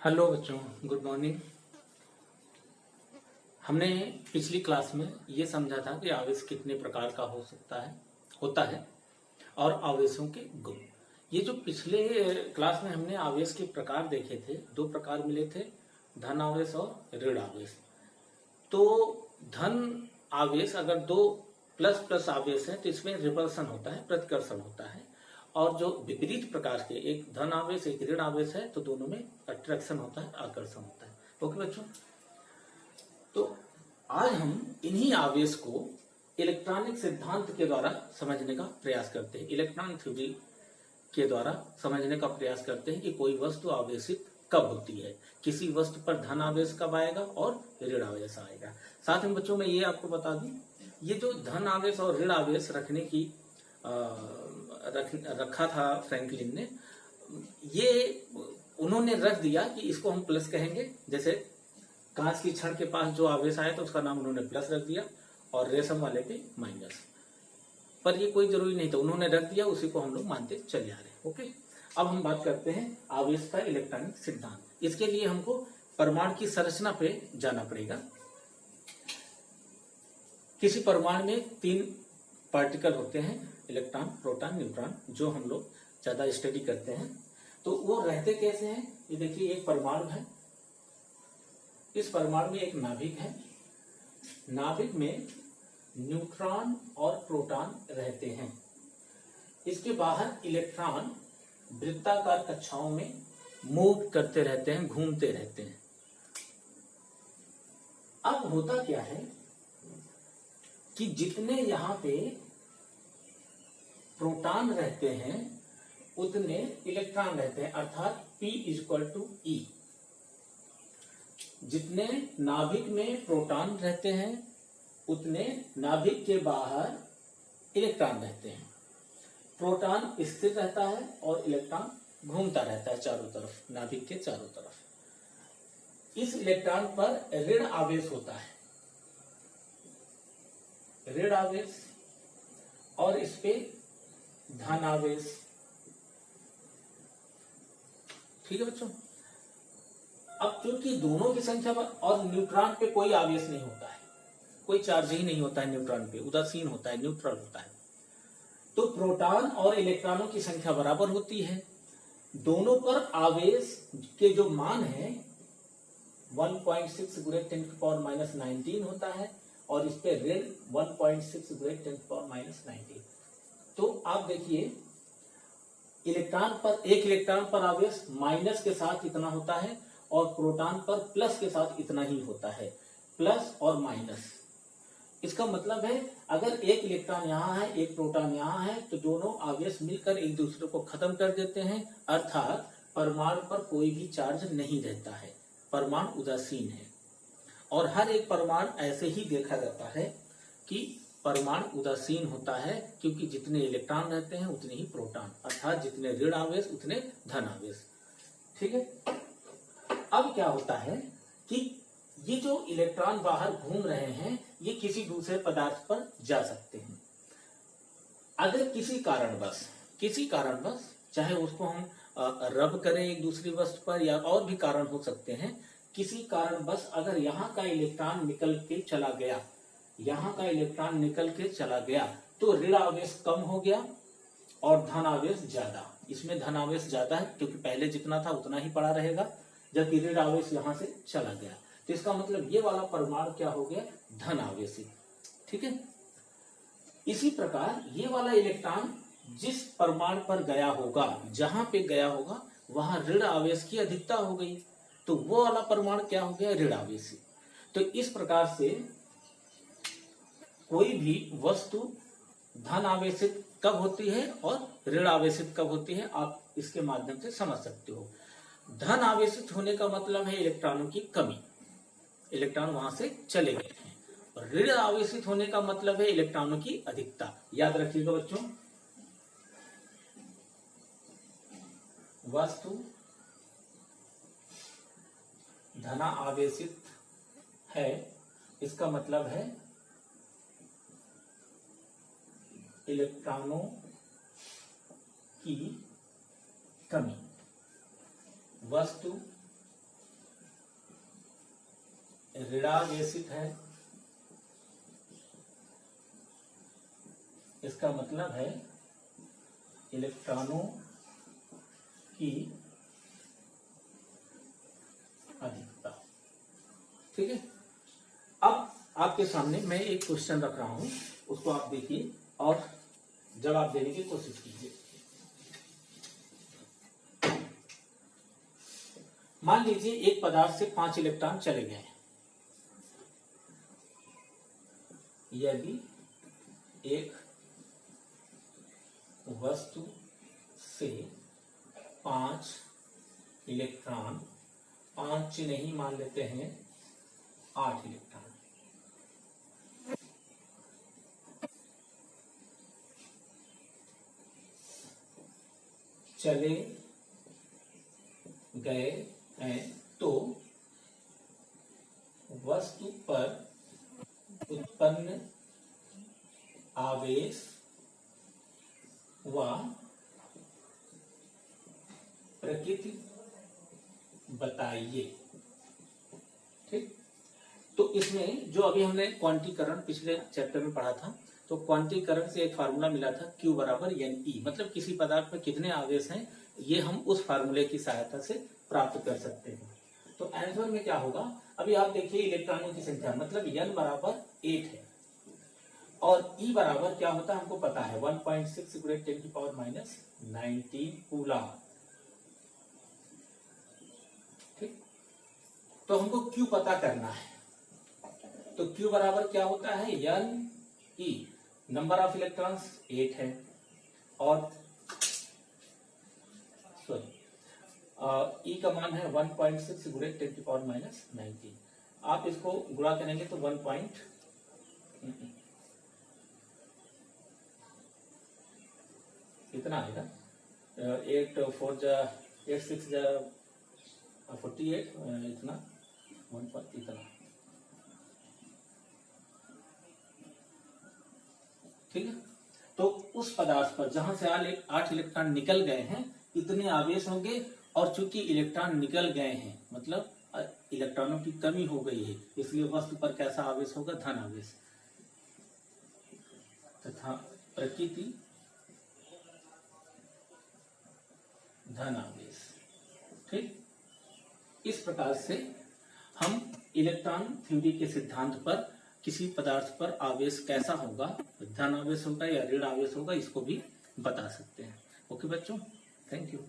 Hello बच्चों, good morning. हमने पिछली क्लास में ये समझा था कि आवेश कितने प्रकार का होता है और आवेशों के गुण। ये जो पिछले क्लास में हमने आवेश के प्रकार देखे थे, दो प्रकार मिले थे, धन आवेश और ऋण आवेश। तो धन आवेश अगर दो प्लस प्लस आवेश है तो इसमें रिपल्सन होता है, प्रतिकर्षण होता है। और जो विपरीत प्रकार के, एक धन आवेश एक ऋण आवेश है, तो दोनों में अट्रैक्शन होता है, आकर्षण होता है। ओके बच्चों, तो आज हम इन्हीं आवेश को इलेक्ट्रॉनिक सिद्धांत के द्वारा समझने का प्रयास करते हैं। इलेक्ट्रॉन थ्योरी के द्वारा समझने का प्रयास करते हैं कि कोई वस्तु आवेशित कब होती है, किसी वस्तु पर धन आवेश कब आएगा और ऋण आवेश आएगा। साथ में बच्चों मैं ये आपको बता दूं, ये जो धन आवेश और ऋण आवेश रखने की रखा था फ्रैंकलिन ने, ये उन्होंने रख दिया कि इसको हम प्लस कहेंगे। जैसे कांच की छड़ के पास जो आवेश आया तो उसका नाम उन्होंने प्लस रख दिया और रेशम वाले पे माइनस, पर ये कोई जरूरी नहीं था, उन्होंने रख दिया, उसी को हम लोग मानते चले आ रहे हैं। ओके, अब हम बात करते हैं आवेश का इलेक्ट्रॉनिक सिद्धांत। इसके लिए हमको परमाणु की संरचना पे जाना पड़ेगा। किसी परमाणु में 3 पार्टिकल होते हैं, इलेक्ट्रॉन, प्रोटॉन, न्यूट्रॉन, जो हम लोग ज्यादा स्टडी करते हैं। तो वो रहते कैसे हैं, ये देखिए एक परमाणु है, इस परमाणु में एक नाभिक है, नाभिक में न्यूट्रॉन और प्रोटॉन रहते हैं। इसके बाहर इलेक्ट्रॉन वृत्ताकार कक्षाओं में मूव करते रहते हैं, घूमते रहते हैं। अब होता क्या है कि जितने यहां पे प्रोटॉन रहते हैं उतने इलेक्ट्रॉन रहते हैं, अर्थात P = E। जितने नाभिक में प्रोटॉन रहते हैं उतने नाभिक के बाहर इलेक्ट्रॉन रहते हैं। प्रोटॉन स्थिर रहता है और इलेक्ट्रॉन घूमता रहता है चारों तरफ, नाभिक के चारों तरफ। इस इलेक्ट्रॉन पर ऋण आवेश होता है, ऋण आवेश, और इस पे धन आवेश। ठीक है बच्चों, अब क्योंकि दोनों की संख्या और न्यूट्रॉन पे कोई आवेश नहीं होता है, कोई चार्ज ही नहीं होता है न्यूट्रॉन पे, उदासीन होता है, न्यूट्रल होता है, तो प्रोटॉन और इलेक्ट्रॉनों की संख्या बराबर होती है। दोनों पर आवेश के जो मान है 1.6 × 10⁻19 होता है और इस पे ऋण 1.6 × 10⁻19। तो आप देखिए एक इलेक्ट्रॉन पर आवेश माइनस के साथ इतना होता है और प्रोटॉन पर प्लस के साथ इतना ही होता है, प्लस और माइनस। इसका मतलब है अगर एक इलेक्ट्रॉन यहाँ है, एक प्रोटॉन यहाँ है, तो दोनों आवेश मिलकर एक दूसरे को खत्म कर देते हैं, अर्थात परमाणु पर कोई भी चार्ज नहीं रहता है, परमाणु उदासीन है। और हर एक परमाणु ऐसे ही देखा जाता है कि परमाणु उदासीन होता है, क्योंकि जितने इलेक्ट्रॉन रहते हैं उतने ही प्रोटॉन, अर्थात जितने ऋण आवेश उतने धन आवेश। ठीक है, अब क्या होता है कि ये जो इलेक्ट्रॉन बाहर घूम रहे हैं ये किसी दूसरे पदार्थ पर जा सकते हैं। अगर किसी कारणवश चाहे उसको हम रब करें एक दूसरी वस्तु पर, या और भी कारण हो सकते हैं, किसी कारणवश अगर यहाँ का इलेक्ट्रॉन निकल के चला गया, यहाँ का इलेक्ट्रॉन निकल के चला गया, तो ऋण आवेश कम हो गया और धन आवेश ज्यादा। इसमें धन आवेश ज्यादा है क्योंकि पहले जितना था उतना ही पड़ा रहेगा, जबकि ऋण आवेश यहाँ से चला गया, तो इसका मतलब ये वाला परमाणु क्या हो गया, धन आवेशित। ठीक है, इसी प्रकार ये वाला इलेक्ट्रॉन जिस परमाणु पर गया होगा, जहां पे गया होगा वहां ऋण आवेश की अधिकता हो गई, तो वो वाला परमाणु क्या हो गया, ऋण आवेशित। तो इस प्रकार से कोई भी वस्तु धन आवेशित कब होती है और ऋण आवेशित कब होती है, आप इसके माध्यम से समझ सकते हो। धन आवेशित होने का मतलब है इलेक्ट्रॉनों की कमी, इलेक्ट्रॉन वहां से चले गए हैं, और ऋण आवेशित होने का मतलब है इलेक्ट्रॉनों की अधिकता। याद रखिएगा बच्चों, वस्तु धन आवेशित है, इसका मतलब है इलेक्ट्रॉनों की कमी। वस्तु ऋणावेशित है, इसका मतलब है इलेक्ट्रॉनों की अधिकता। ठीक है, अब आपके सामने मैं एक क्वेश्चन रख रहा हूं, उसको आप देखिए और जवाब देने की कोशिश कीजिए। मान लीजिए एक पदार्थ से 5 इलेक्ट्रॉन चले गए। यदि एक वस्तु से 5 इलेक्ट्रॉन, 5 नहीं मान लेते हैं 8 इलेक्ट्रॉन चले गए हैं, तो वस्तु पर उत्पन्न आवेश व प्रकृति बताइए। ठीक, तो इसमें जो अभी हमने क्वांटीकरण पिछले चैप्टर में पढ़ा था, तो क्वांटीकरण से एक फार्मूला मिला था Q बराबर NE, मतलब किसी पदार्थ में कितने आवेश हैं ये हम उस फार्मूले की सहायता से प्राप्त कर सकते हैं। तो आंसर में क्या होगा, अभी आप देखिए इलेक्ट्रॉनों की संख्या, मतलब N बराबर 8 है और E बराबर क्या होता है हमको पता है 1.6 × 10⁻⁹ कूलम। ठीक, तो हमको Q पता करना है, तो Q बराबर क्या होता है NE, नंबर ऑफ इलेक्ट्रॉन्स 8 है और E का मान है 1.6 × 10⁻⁹। आप इसको गुणा करेंगे तो 1 इतना आएगा, 8 4 8 6 48 इतना 1 इतना। ठीक है, तो उस पदार्थ पर जहां से 8 इलेक्ट्रॉन निकल गए हैं इतने आवेश होंगे, और चूंकि इलेक्ट्रॉन निकल गए हैं मतलब इलेक्ट्रॉनों की कमी हो गई है, इसलिए वस्तु पर कैसा आवेश होगा, धन आवेश, तथा प्रकृति धन आवेश। ठीक, इस प्रकार से हम इलेक्ट्रॉन थ्योरी के सिद्धांत पर किसी पदार्थ पर आवेश कैसा होगा, धन आवेश होगा या ऋण आवेश होगा, इसको भी बता सकते हैं। ओके बच्चों, थैंक यू।